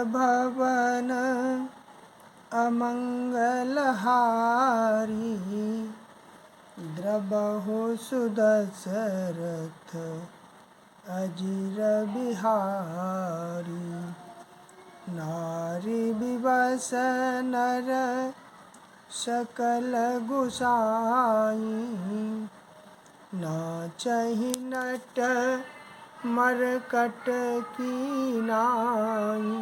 भवन अमंगलहारी, द्रबहु सुदशरथ अजिर बिहारी। नारी विवश नर सकल गुसाई, नाचहि नट मरकट की नाई।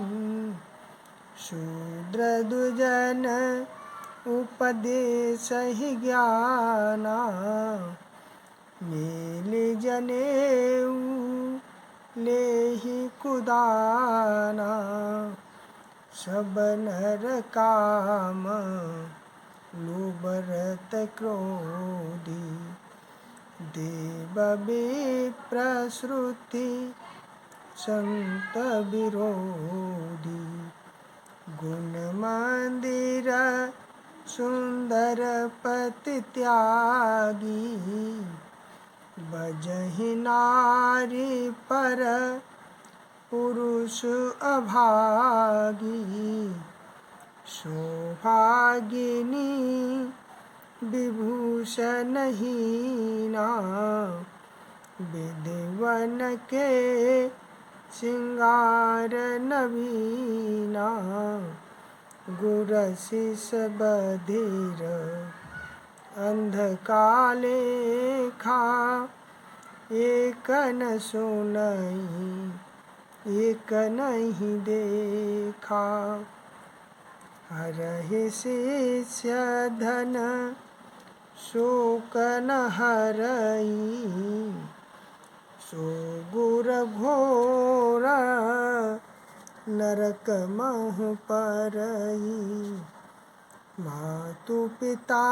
शूद्र दुजन उपदेशहि ज्ञाना, मेलि जनेऊ लेहि कुदाना। सब नर काम लोभ रत क्रोधी, देव विप्र श्रुति संत विरोधी। गुण मंदिर सुंदर पति त्यागी, बजहि नारी पर पुरुष अभागी। सौभागिनी विभूषण हीना, विद्वन के सिंगार नवीना। गुरशिष बधिर अंधकालेखा, एक न सुनई एक नहीं देखा। हरहि शिष्य धन शोक न हरई, सो गुर घोर नरक महु परई। मातु पिता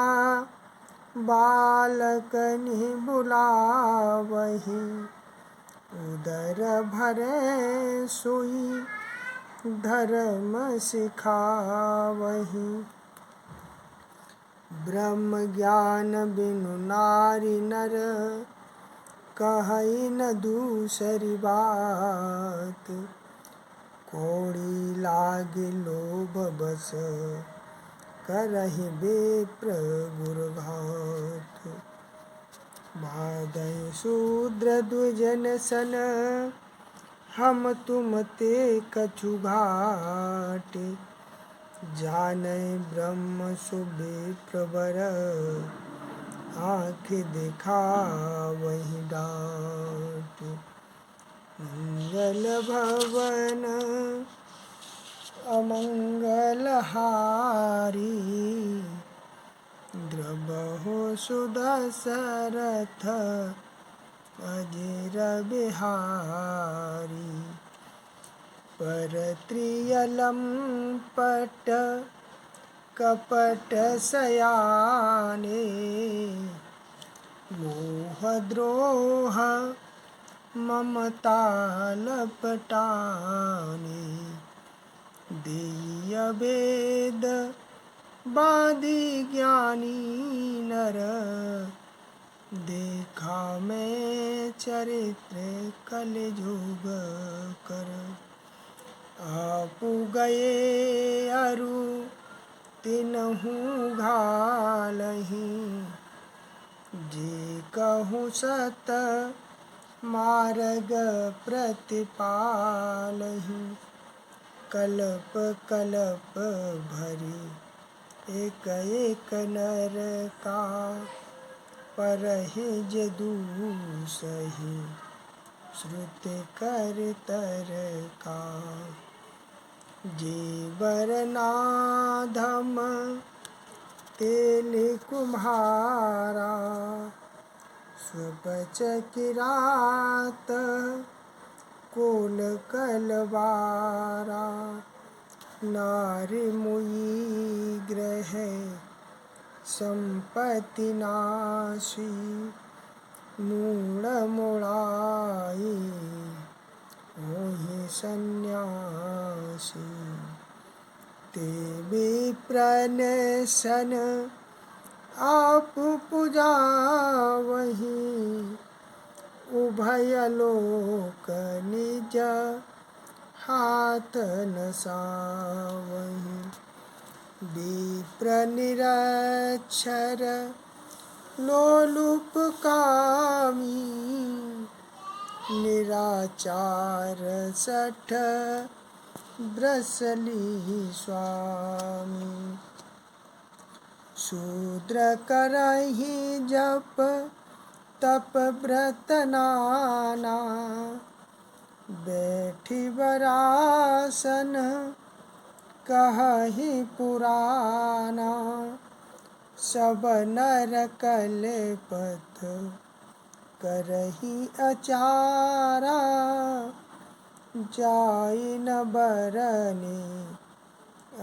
बालकनि बुलावहि, उदर भरे सोई धर्म सिखावहि। ब्रह्म ज्ञान बिनु नारी नर, कहई न दूसरी बात। कौड़ी लागे लोभ बस, करहि विप्र गुरघात। बाधहि शूद्र द्विजन सन, हम तुम ते कछु घाट। जानय ब्रह्म सु विप्र वर, आँख दिखावहि डाँट। मंगल भवन अमंगलहारी, द्रबहु सुदशरथ अजिर बिहारी। परत्रियलंपट कपट सयाने, मोहद्रोह ममता लपटाने। देय वेद बाधी ज्ञानी नर, देखा मैं चरित्र कलयुग कर। आपु गए अरु तिन्हु घालहि, जे कहूँ सत मार्ग प्रतिपालहि। कल्प कल्प भरी एक एक नर का, परहि जे दूसहि श्रुति कर तर का। जेवर नाधम तेल कुम्हारा, स्वपच किरात कोल कलवारा। नारी मुई ग्रह संपत्ति नाशी, मूढ़ मुड़ाई मोहि सन्यासी। ते विप्रन सन आप पुजावहि, उभय लोक निज हाथ न सावहि। विप्र निरक्षर लोलुप कामी। निराचार सठ ब्रसली स्वामी। शूद्र करहि जप तप व्रत नाना। बैठी वरासन कहहि पुराना। सब नर कलेपत करहि अचारा। जाई न बरने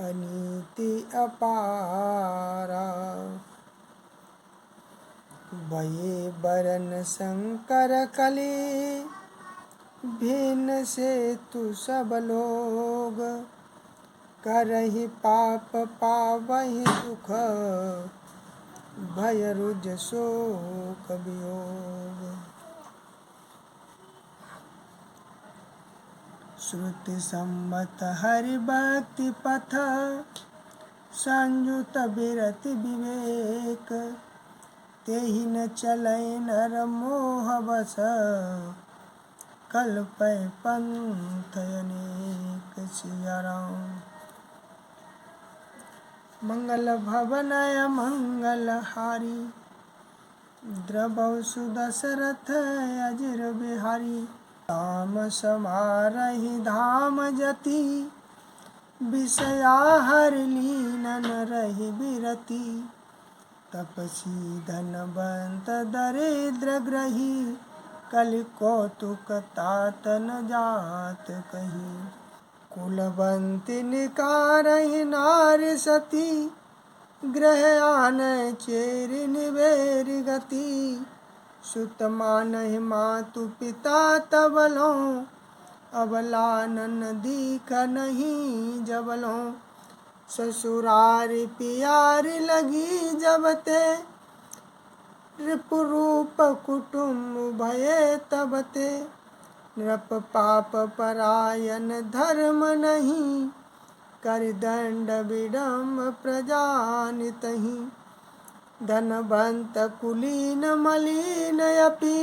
अनीति अपारा। भये बरन संकर कली भिन्न से तु सब लोग। करहि पाप पावहि दुख भय रुज शोक वियोग। श्रुति सम्मत हरि भक्ति पथ संयुत विरति विवेक। तेहि न चलै नर मोह वश कल्पै पंथ अनेक। सिया राम। मंगल भवन मंगल हारी। द्रवहु सुदशरथ अजिर बिहारी। राम समारहि धाम जति। विषया हरि लीन रहि बिरति। तपसी धनवंत दरिद्र ग्रही। कलि कौतुक तात न जात कही। कुलवंती निकारहि नारी सती। ग्रह आनय चेरि निबेरि गति। सुत मानहि मातु पिता तब लों। अबला नन दीख नहीं जबलों। ससुरारि पियारि लगी जब ते। रिपुरूप कुटुम्ब भये तब ते। नृप पाप परायण धर्म नहीं। करि दंड विडम्ब प्रजा नितहि। धनवंत कुलीन मलिन अपि।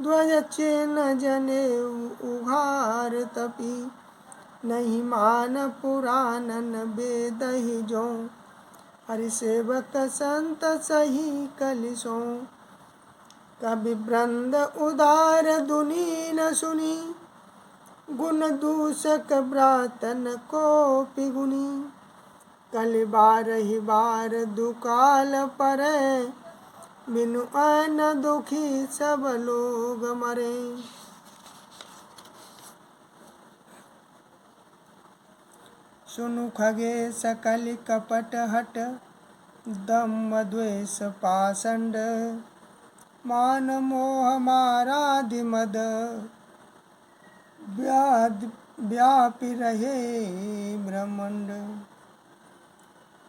ध्वज चिन्ह जनेऊ उघार तपि। नहीं मान पुराणन वेदहि जो। हरि सेवक संत सही कलि सो। कवि वृंद उदार दुनी न सुनी। गुण दूषक ब्रातन कोपि गुनी। कलि बारहि बार दुकाल परै। बिनु अन्न दुखी सब लोग मरे। सुनु खगेश कलि कपट हट। दम्भ द्वेष पाषंड। मान मोह मारादि मद। व्यापि रहे ब्रह्मंड।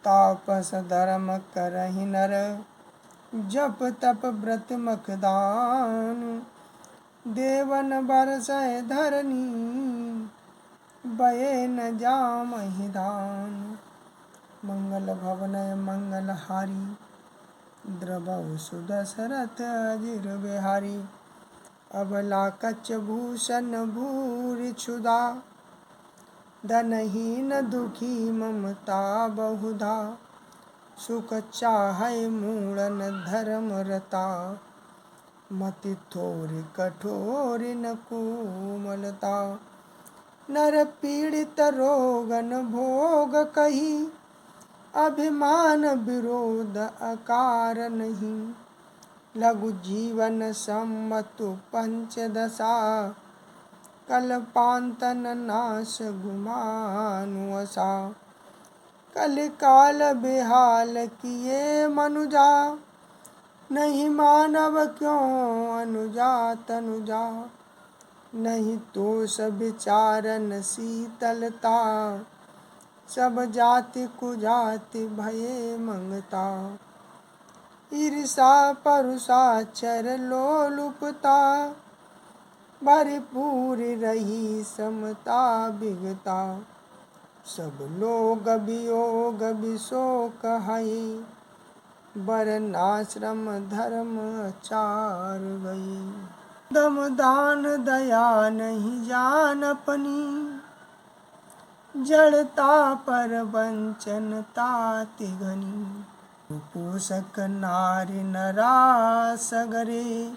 तापस धर्म करहि नर। जप तप व्रत मख दान। देवन बरसै धरनी। बये न जामहि दान। मंगल भवन मंगल हारी। द्रवहु सुदशरथ अजिर बिहारी। अबला कच भूषण भूरि क्षुधा। धनहीन दुखी ममता बहुधा। सुख चाहै मूढ़न धर्म रता। मति थोरि कठोरि न कोमलता। नर पीड़ित रोगन भोग कही। अभिमान विरोध अकार नहीं। लघु जीवन सम्मतु पंचदशा। कल्पांतन नाश गुमानु आशा। कलिकाल बेहाल किए मनुजा। नहीं मानव क्यों अनुजा तनुजा। नहीं तोष विचारन शीतलता। सब जाति कुजाति भये मंगता। ईर्षा परुषा चर लोलुपता। भरपूर रही समता बिगता, सब लोग वियोग विशोक हई, वर्णाश्रम धर्म चार गई। दम दान दया नहीं जान अपनी, जड़ता पर वंचनता तिगनी, पोषक नारी नरा सगरे,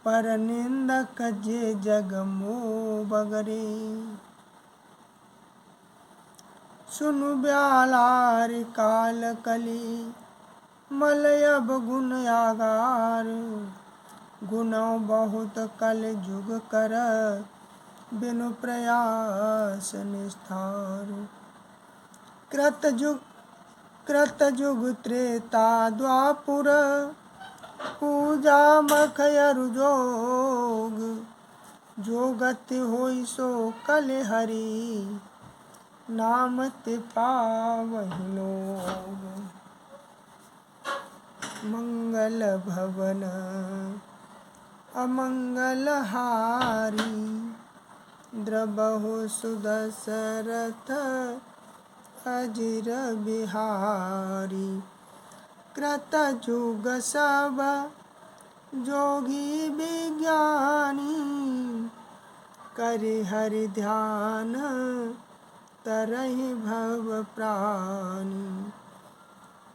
पर निंदक जे जग मोह बगरे। सुनु ब्यालार काल कली, मलयब गुण आगार, गुणों बहुत कल जुग कर, बिनु प्रयास निस्तार। कृतयुग त्रेता द्वापुर, पूजा मख अरु जोग, जो गति होई सो कल हरि, नाम ते पावहि लोग। मंगल भवन अमंगल हारी, द्रबहु सुदशरथ अजिर बिहारी। कृतयुग सब जोगी विज्ञानी, करि हरि ध्यान तरहि भव प्राणी।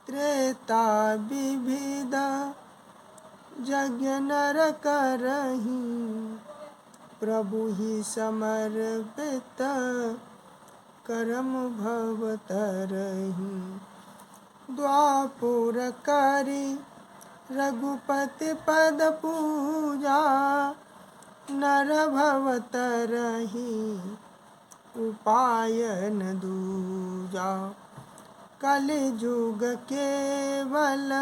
त्रेता विविध यज्ञ नर करहि, प्रभु ही समर्पित करम भव तरहि। द्वापुर करि रघुपति पद पूजा, नर भव तरहि उपाय न दूजा। कलिजुग केवल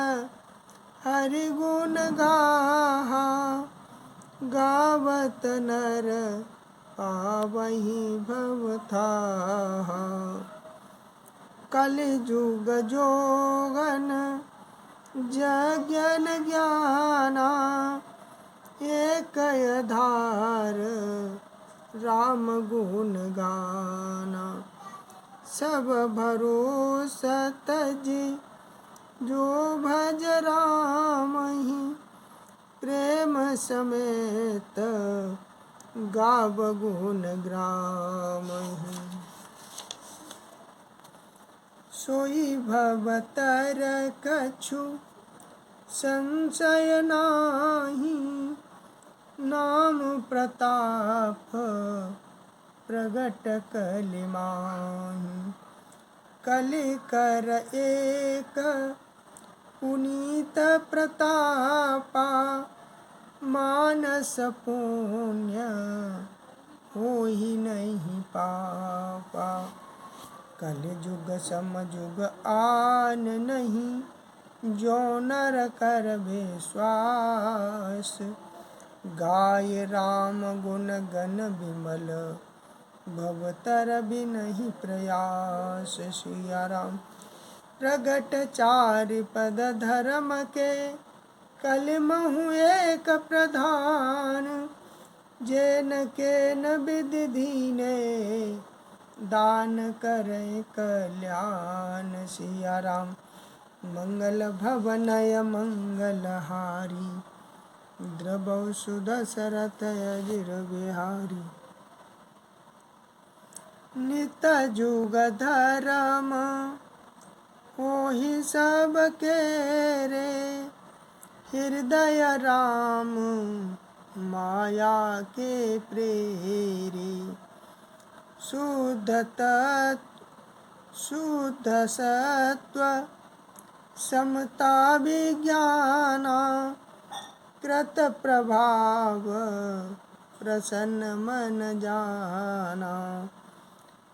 हरि गुण गाहा, गावत नर पावहि भवथाहा। कलिजुग जोगन जज्ञन ज्ञाना, एक आधार राम गुण गाना। सब भरोसा तजी जो भज रामहि, प्रेम समेत गाव गुण ग्रामहि। सोई भवतर कछु संशय नाही, नाम प्रताप प्रगट कलि माहि। कलि कर एक पुनीत प्रतापा, मानस पुण्य होहि नहीं पापा। कलिजुग समजुग आन नहीं, जो नर कर विश्वास। गाय राम गुण गण विमल, भवतर बिनहि प्रयास। सिया राम प्रगट चारि पद धर्म के, कलिमहु एक प्रधान। जेन के न विधि दीने, दान करे कल्याण। सिया राम मंगल भवनय मंगल हारी, द्रबहु सुदशरथ अजिर बिहारी। नित जुग धर्म होहि सब केरे, हृदय राम माया के प्रेरे। शुद्ध सत्व समता विज्ञाना, कृत प्रभाव प्रसन्न मन जाना।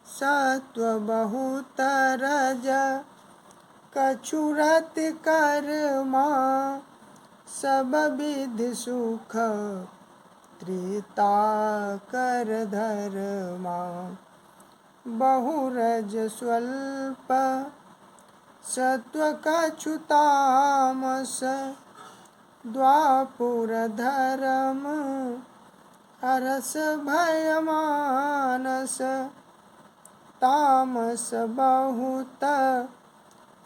सत्व बहुत रज कछु रति कर्मा, सब विधि सुख त्रेता कर धर्मा। बहुरज स्वल्प सत्व कछु तामस, द्वापुर धर्म हरस भय मानस तामस बहुत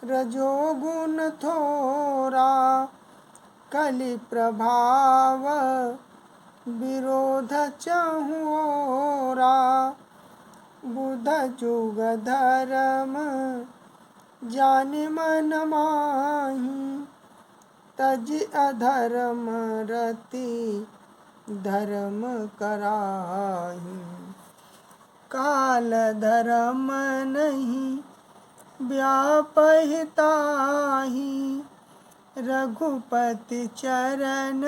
रजोगुण थोरा कलि प्रभाव विरोध चहुओरा बुध जुग धर्म जानि मन माही तज अधर्म रति धर्म कराही काल धर्म नहीं व्यापहि ताहि रघुपति चरण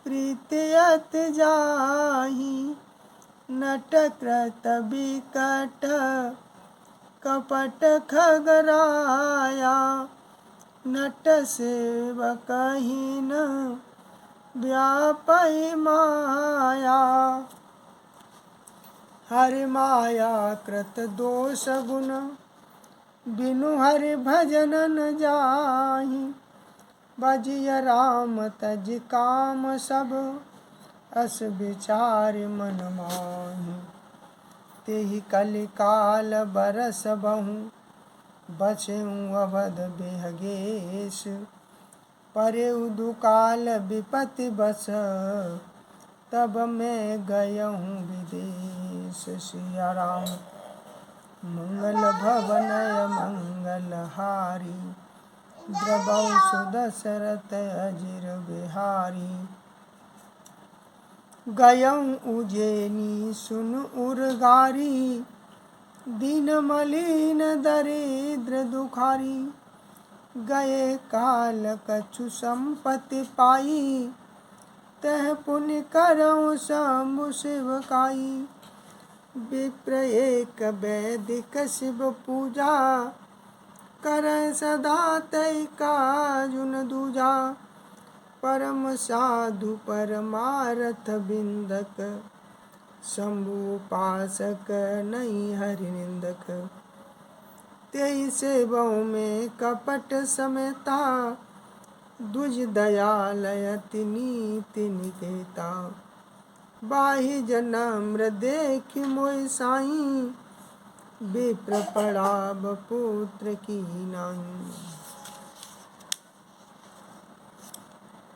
प्रीति अति जाहि नट कृत बिकट कपट खगराया नट सेवकहीन व्यापहि माया हरि माया कृत दोष गुण बिनु हरि भजन न जाहि बजिय राम तज काम सब अस विचार मन माहि तेहि कलि काल बरस बहु बचेउ अवध बेहगेश परेउ दुकाल विपति बस तब मैं गयहूँ विदेश सिया राम मंगल भवनय मंगल हारी द्रवौ सुदशरथ अजिर बिहारी गयऊँ उज्जैनी सुन उर्गारी दीन मलिन दरिद्र दुखारी गए काल कछु संपत्ति पाई तह पुण्य करऊँ शंभु शिवकाई विप्र एक वैदिक शिव पूजा करय सदा तै काजुन दूजा परम साधु परमारथ बिंदक शंभु उपासक नहीं हरि निंदक तेहि सेवों में कपट समेता दुज दयालयति नीति निकेता बाहि जनम्र देख मोहि साई विप्र पड़ाब पुत्र की नाई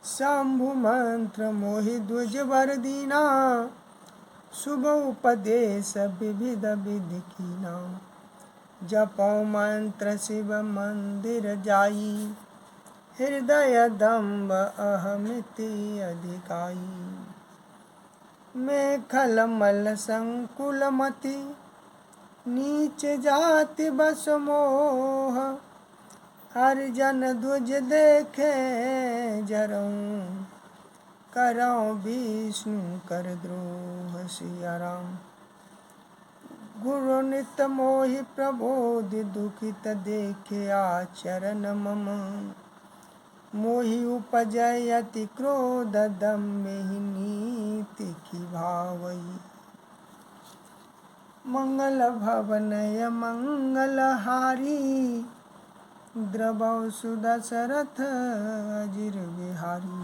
शंभु मंत्र मोहि द्विज वर दीना शुभ उपदेश विविध विधि कीना जपौ मंत्र शिव मंदिर जाई हृदय दम्ब अहमिति अधिकाई मैं खलमल संकुल मति नीच जाति बस मोह हरिजन द्विज देखे जरऊँ करऊँ विष्णु कर द्रोह सिया राम गुरु नित मोहि प्रबोधि दुखित देखे आचरण मम मोहि उपजय अति क्रोध दम्भि नीति की भावई मंगल भवनय मंगल हारी द्रवौ सुदशरथ अजिर बिहारी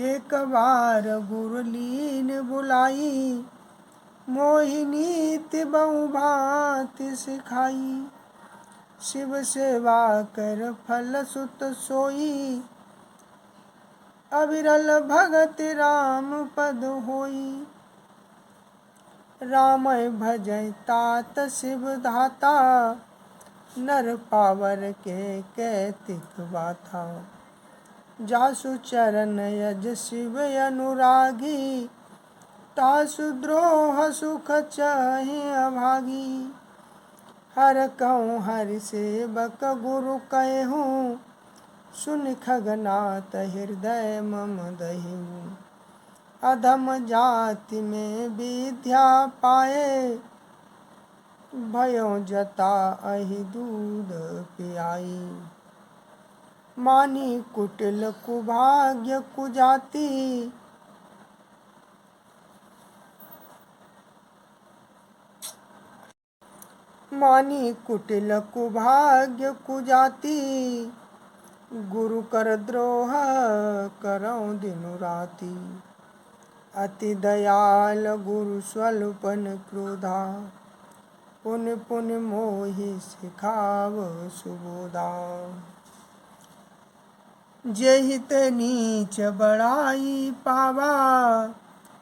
एक बार गुरु लीन बुलाई मोहि नीति बहु भांति सिखाई शिव सेवा कर फल सुत सोई अविरल भगति राम पद होई रामय भजय तात शिव धाता नर पावर के कैतिक बाथा जासु चरण यज शिव अनुरागी तासु द्रोह सुख चाहि अभागी हर कहूँ हरि सेवक गुरु कहूँ सुन खगनाथ हृदय मम दहिऊ अधम जाति में विद्या पाए भयो जता अहि दूध पियाई मानी कुटिल कुभाग्य कुजाति मानी कुटिल कुभाग्य कुजाति गुरु कर द्रोह करऊँ दिनु राति अति दयाल गुरु स्वल्पन क्रोधा, पुन पुन मोहि सिखाव सुबोधा। जेहित नीच बड़ाई पावा,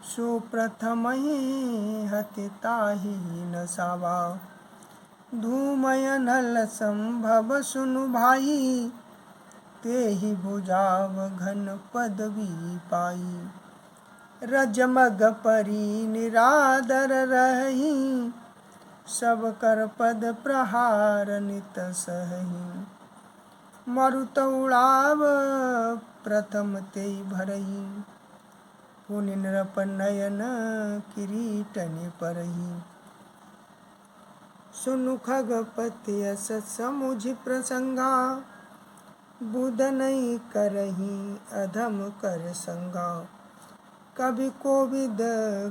सो प्रथमहि हति ताहि न सावा। धूमय नल संभव सुनु भाई, तेहि भुजाव घन पदवी पाई। रजमग परी निरादर रही, सब कर पद प्रहार नित सहही। मरुत उड़ाव प्रथम तेई भरही, पुनि नृप नयन किरीटनि परही। सुनु खगपति अस समुझि प्रसंगा, बुध नहीं करही अधम कर संगा। कवि कोविद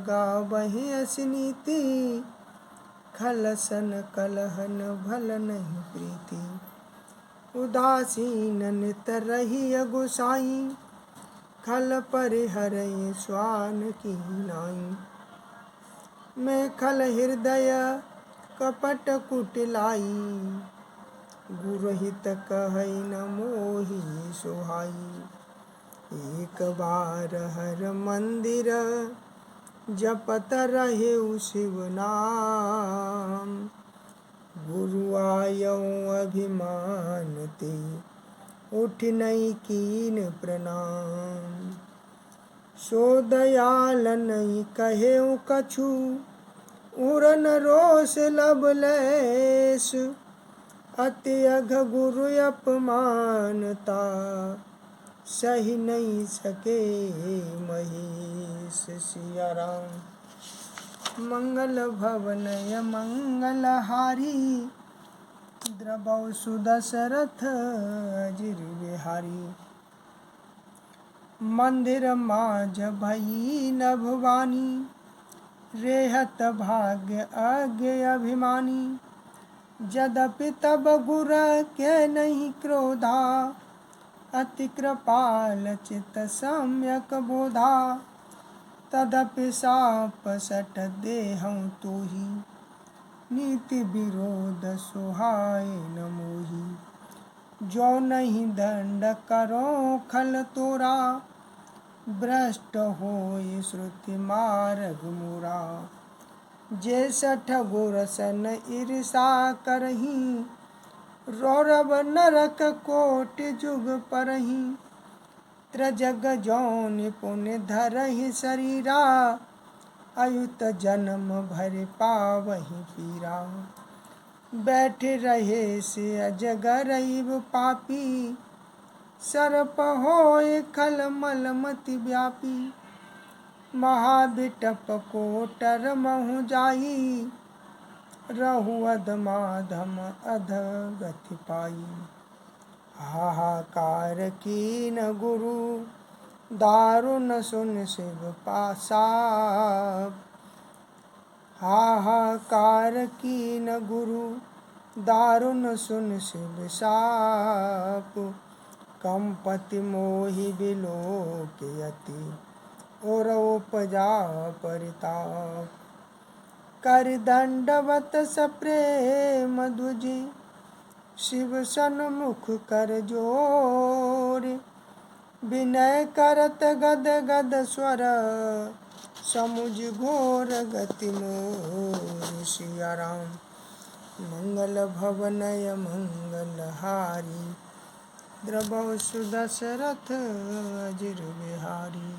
गावहि अस नीति, खलसन कलहन भल नहीं प्रीति। उदासीन नित रहिय गोसाई, खल परिहरहि स्वान की नाई। मैं खल हृदय कपट कुटिलाई, गुरुहित कहै न मोहि सोहाई। एक बार हर मंदिर, जपत रहेउ शिव नाम। गुरु आयौ अभिमान ते, उठ नहीं कीन प्रणाम। सो दयाल नहीं कहेउ कछु, उरन रोष लवलेस। अति अघ गुरु अपमानता, सही नहीं सके महेश। सिया राम। मंगल भवनय मंगल हारी, द्रवौ सुदशरथ अजिर बिहारी। मंदिर माज भई नभवानी, रेहत भाग्य आज्ञ अभिमानी। यद्यपि तब गुर के नहीं क्रोधा, अति कृपाल चित सम्यक बोधा। तदपि साप सट देहं तोहि, नीति विरोध सुहाए न मोहि। जो नहीं दंड करो खल तोरा, भ्रष्ट होय श्रुति मार्ग मोरा। जे सठ गोरसन ईर्षा करही, रौरव नरक कोटि जुग परही। त्रिजग जौनि पुनि धरहि शरीरा, अयुत जन्म भरि पावहि पीरा। बैठे रहे से अजगरैव पापी, सर्प होय खल मल मति व्यापी। महाबिटप कोटर महु जाई, रहु अधमाधम अधगति पाई। हाहाकार कीन गुरु, दारुन सुन शिव पासाप। हाहाकार कीन गुरु, दारुन सुन शिव साप। कंपति मोहि बिलोक यति, और उपजा परिताप। कर दंडवत सप्रेम द्विज, शिव सन्मुख कर जोर। विनय करत गद गद स्वर, समुझ घोर गति मोर। सिया राम। मंगल भवनय मंगल हारी, द्रवौ सुदशरथ अजिर बिहारी।